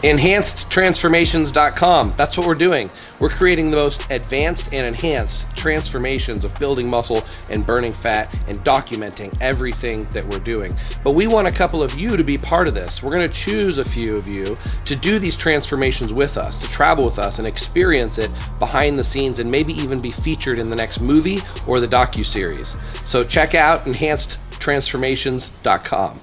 EnhancedTransformations.com. That's what we're doing. We're creating the most advanced and enhanced transformations of building muscle and burning fat and documenting everything that we're doing. But we want a couple of you to be part of this. We're going to choose a few of you to do these transformations with us, to travel with us and experience it behind the scenes, and maybe even be featured in the next movie or the docuseries. So check out EnhancedTransformations.com.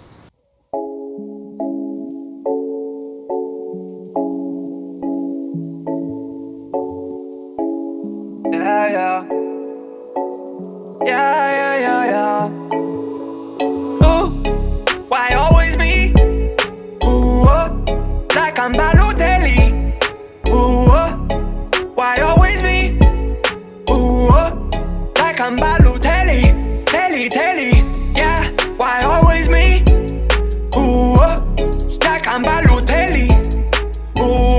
Yeah. Ooh, why always me? Ooh, like I'm Balotelli. Ooh, why always me? Ooh, like I'm Balotelli. Telly. Yeah, why always me? Ooh, like I'm Balotelli. Ooh,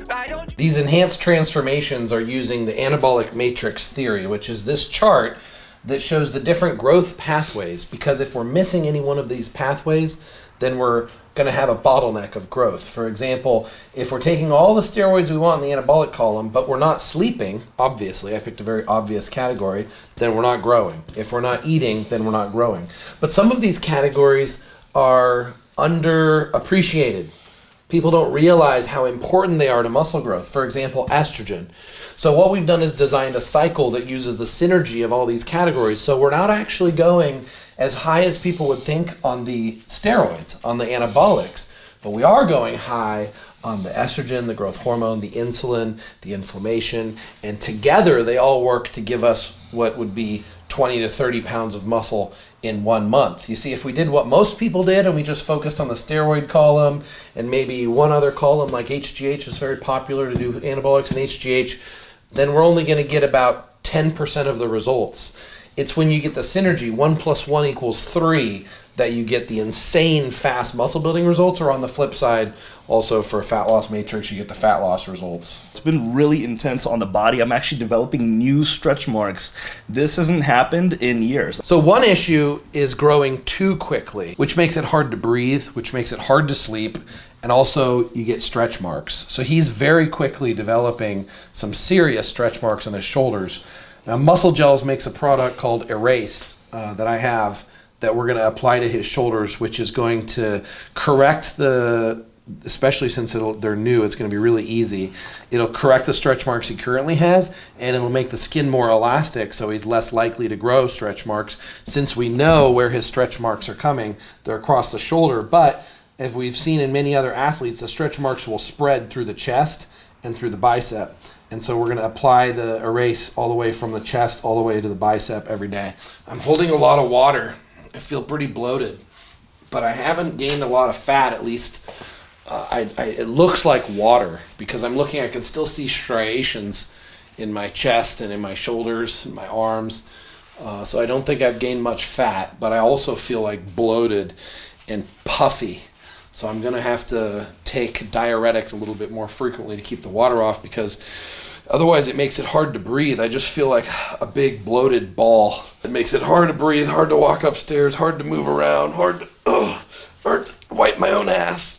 why don't you? These enhanced transformations are using the anabolic matrix theory, which is this chart that shows the different growth pathways, because if we're missing any one of these pathways, then we're going to have a bottleneck of growth. For example, if we're taking all the steroids we want in the anabolic column, but we're not sleeping, obviously, I picked a very obvious category, then we're not growing. If we're not eating, then we're not growing. But some of these categories are underappreciated. People don't realize how important they are to muscle growth. For example, estrogen. So what we've done is designed a cycle that uses the synergy of all these categories. So we're not actually going as high as people would think on the steroids, on the anabolics, but we are going high on the estrogen, the growth hormone, the insulin, the inflammation, and together they all work to give us what would be 20 to 30 pounds of muscle in 1 month. You see, if we did what most people did and we just focused on the steroid column and maybe one other column like HGH is very popular to do anabolics and HGH, then we're only going to get about 10% of the results. It's when you get the synergy, 1 + 1 = 3, that you get the insane fast muscle building results, or on the flip side, also for a fat loss matrix, you get the fat loss results. It's been really intense on the body. I'm actually developing new stretch marks. This hasn't happened in years. So one issue is growing too quickly, which makes it hard to breathe, which makes it hard to sleep, and also you get stretch marks. So he's very quickly developing some serious stretch marks on his shoulders. Now, Muscle Gels makes a product called Erase that I have that we're going to apply to his shoulders, which is going to correct the, especially since they're new, it's going to be really easy. It'll correct the stretch marks he currently has, and it'll make the skin more elastic, so he's less likely to grow stretch marks. Since we know where his stretch marks are coming, they're across the shoulder, but as we've seen in many other athletes, the stretch marks will spread through the chest and through the bicep. And so we're going to apply the Erase all the way from the chest all the way to the bicep every day. I'm holding a lot of water. I feel pretty bloated, but I haven't gained a lot of fat, at least. It looks like water because I'm looking, I can still see striations in my chest and in my shoulders and my arms. So I don't think I've gained much fat, but I also feel like bloated and puffy. So I'm going to have to take diuretic a little bit more frequently to keep the water off, because otherwise it makes it hard to breathe. I just feel like a big bloated ball. It makes it hard to breathe, hard to walk upstairs, hard to move around, hard to wipe my own ass.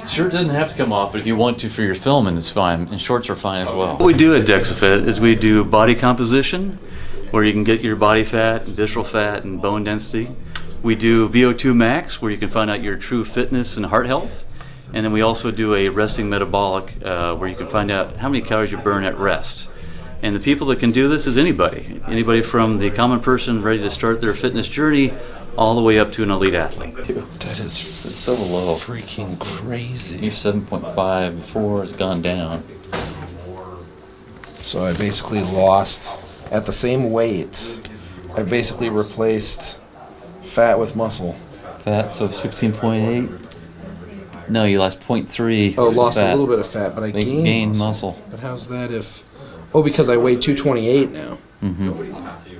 Shirt doesn't have to come off, but if you want to for your filming, it's fine, and shorts are fine as well. What we do at DexaFit is we do body composition, where you can get your body fat, visceral fat, and bone density. We do VO2 max, where you can find out your true fitness and heart health. And then we also do a resting metabolic, where you can find out how many calories you burn at rest. And the people that can do this is anybody. Anybody from the common person ready to start their fitness journey all the way up to an elite athlete. Dude, that is so low. Freaking crazy. You're 7.5 before it's gone down. So I basically lost, at the same weight, I've basically replaced fat with muscle. Fat, so 16.8. No, you lost 0.3. Oh, lost fat. a little bit of fat, but I gained muscle. But how's that if... Oh, because I weigh 228 now. Mm-hmm.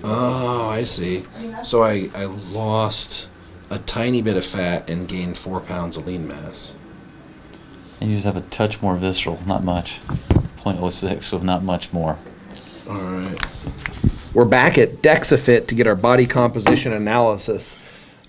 Oh, I see. So I lost a tiny bit of fat and gained 4 pounds of lean mass. And you just have a touch more visceral, not much. 0.06, so not much more. All right. We're back at DexaFit to get our body composition analysis.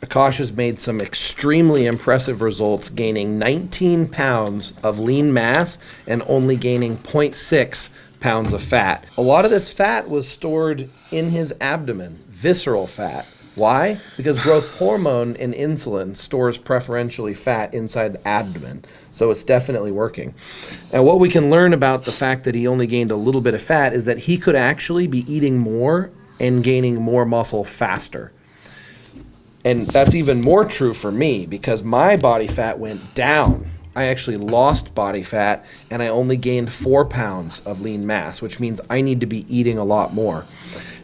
Akash has made some extremely impressive results, gaining 19 pounds of lean mass and only gaining 0.6 pounds of fat. A lot of this fat was stored in his abdomen, visceral fat. Why? Because growth hormone and insulin stores preferentially fat inside the abdomen. So it's definitely working. And what we can learn about the fact that he only gained a little bit of fat is that he could actually be eating more and gaining more muscle faster. And that's even more true for me because my body fat went down. I actually lost body fat and I only gained 4 pounds of lean mass, which means I need to be eating a lot more.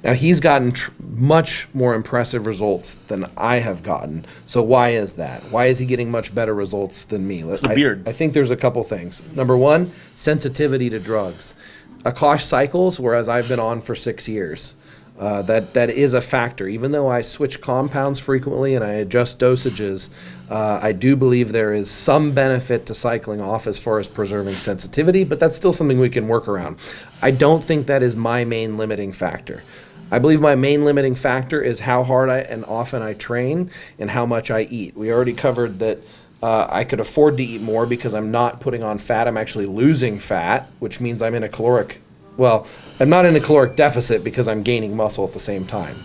Now he's gotten much more impressive results than I have gotten. So why is that? Why is he getting much better results than me? It's the beard. I think there's a couple things. Number one, sensitivity to drugs. Akash cycles, whereas I've been on for 6 years. That is a factor. Even though I switch compounds frequently and I adjust dosages, I do believe there is some benefit to cycling off as far as preserving sensitivity, but that's still something we can work around. I don't think that is my main limiting factor. I believe my main limiting factor is how hard and often I train and how much I eat. We already covered that I could afford to eat more because I'm not putting on fat. I'm actually losing fat, which means I'm in a caloric I'm not in a caloric deficit because I'm gaining muscle at the same time.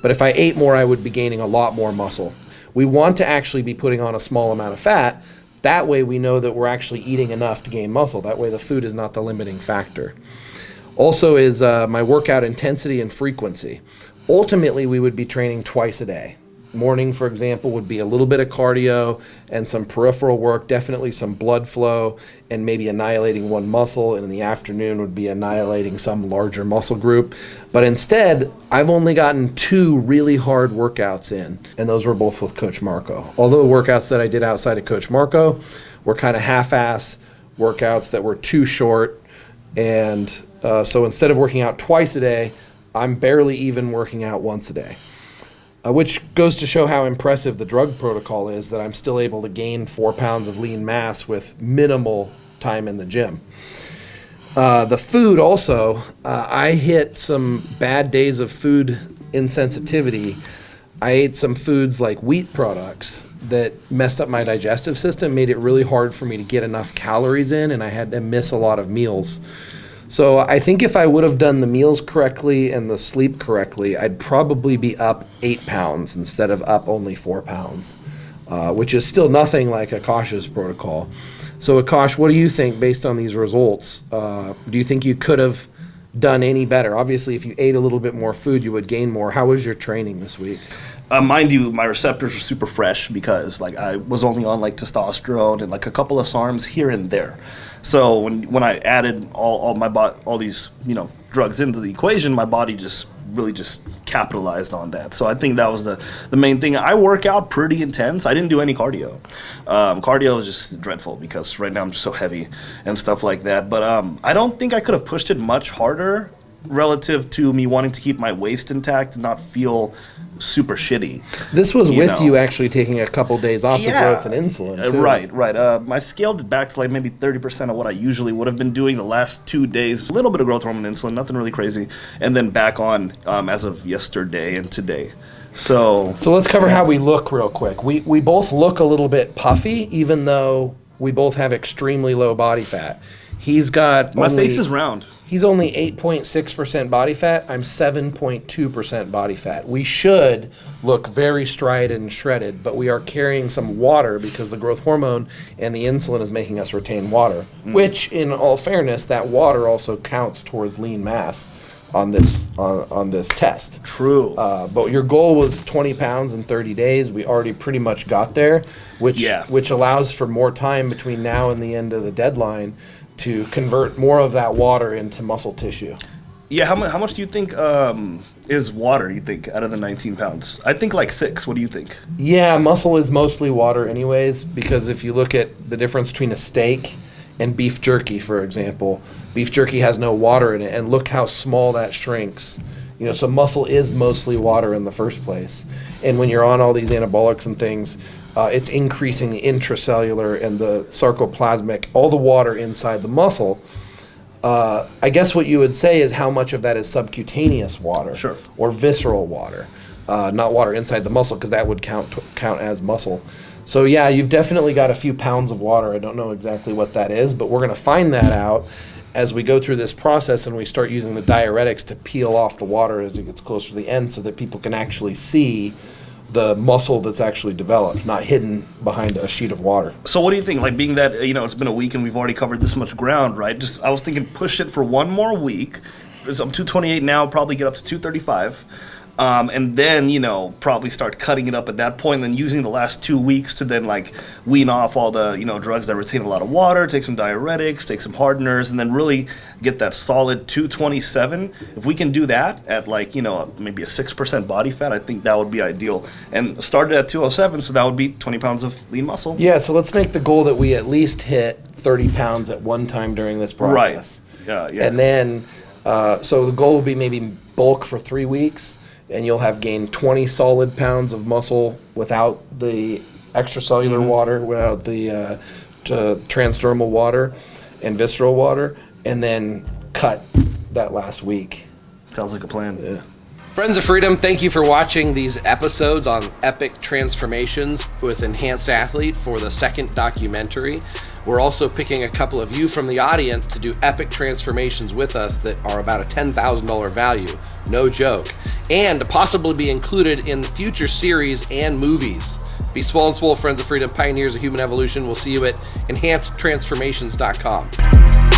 But if I ate more, I would be gaining a lot more muscle. We want to actually be putting on a small amount of fat. That way we know that we're actually eating enough to gain muscle. That way the food is not the limiting factor. Also is my workout intensity and frequency. Ultimately, we would be training twice a day. Morning, for example, would be a little bit of cardio and some peripheral work, definitely some blood flow, and maybe annihilating one muscle, and in the afternoon would be annihilating some larger muscle group. But instead, I've only gotten 2 really hard workouts in, and those were both with Coach Marco. Although workouts that I did outside of Coach Marco were kind of half-ass workouts that were too short, and so instead of working out twice a day, I'm barely even working out once a day. Which goes to show how impressive the drug protocol is, that I'm still able to gain 4 pounds of lean mass with minimal time in the gym. The food also, I hit some bad days of food insensitivity. I ate some foods like wheat products that messed up my digestive system, made it really hard for me to get enough calories in, and I had to miss a lot of meals. So I think if I would have done the meals correctly and the sleep correctly, I'd probably be up 8 pounds instead of up only 4 pounds, which is still nothing like Akash's protocol. So Akash, what do you think based on these results? Do you think you could have done any better? Obviously, if you ate a little bit more food, you would gain more. How was your training this week? Mind you, my receptors were super fresh because I was only on testosterone and a couple of SARMs here and there. So when I added all these drugs into the equation, my body just capitalized on that. So I think that was the main thing. I work out pretty intense. I didn't do any cardio. Cardio is just dreadful because right now I'm so heavy and stuff like that. But I don't think I could have pushed it much harder relative to me wanting to keep my waist intact and not feel super shitty. This was with you actually taking a couple days off of growth and insulin, too. Right. I scaled it back to maybe 30% of what I usually would have been doing the last 2 days. A little bit of growth hormone insulin, nothing really crazy, and then back on as of yesterday and today. So let's cover how we look real quick. We both look a little bit puffy, even though we both have extremely low body fat. He's got my face is round. He's only 8.6% body fat. I'm 7.2% body fat. We should look very striated and shredded, but we are carrying some water because the growth hormone and the insulin is making us retain water, which, in all fairness, that water also counts towards lean mass on this test. True. But your goal was 20 pounds in 30 days. We already pretty much got there, which allows for more time between now and the end of the deadline to convert more of that water into muscle tissue. Yeah, how much do you think is water, you think, out of the 19 pounds? I think 6. What do you think? Yeah, muscle is mostly water anyways, because if you look at the difference between a steak and beef jerky, for example, beef jerky has no water in it, and look how small that shrinks. So muscle is mostly water in the first place. And when you're on all these anabolics and things, it's increasing the intracellular and the sarcoplasmic, all the water inside the muscle. I guess what you would say is how much of that is subcutaneous water, Sure. or visceral water, not water inside the muscle, because that would count as muscle. So yeah, you've definitely got a few pounds of water. I don't know exactly what that is, but we're going to find that out as we go through this process and we start using the diuretics to peel off the water as it gets closer to the end, so that people can actually see the muscle that's actually developed, not hidden behind a sheet of water. So what do you think? Like, being that, it's been a week and we've already covered this much ground, right? I was thinking push it for one more week. I'm 228 now, probably get up to 235. And then, probably start cutting it up at that point, and then using the last 2 weeks to then like wean off all the, drugs that retain a lot of water, take some diuretics, take some hardeners, and then really get that solid 227. If we can do that at like, maybe a 6% body fat, I think that would be ideal. And started at 207, so that would be 20 pounds of lean muscle. Yeah, so let's make the goal that we at least hit 30 pounds at one time during this process. Right. Yeah. And then, so the goal would be maybe bulk for 3 weeks, and you'll have gained 20 solid pounds of muscle without the extracellular water, without the transdermal water and visceral water, and then cut that last week. Sounds like a plan. Yeah. Friends of Freedom, thank you for watching these episodes on epic transformations with Enhanced Athlete for the second documentary. We're also picking a couple of you from the audience to do epic transformations with us that are about a $10,000 value. No joke. And to possibly be included in the future series and movies. Be swole and swole, Friends of Freedom, pioneers of human evolution. We'll see you at enhancedtransformations.com.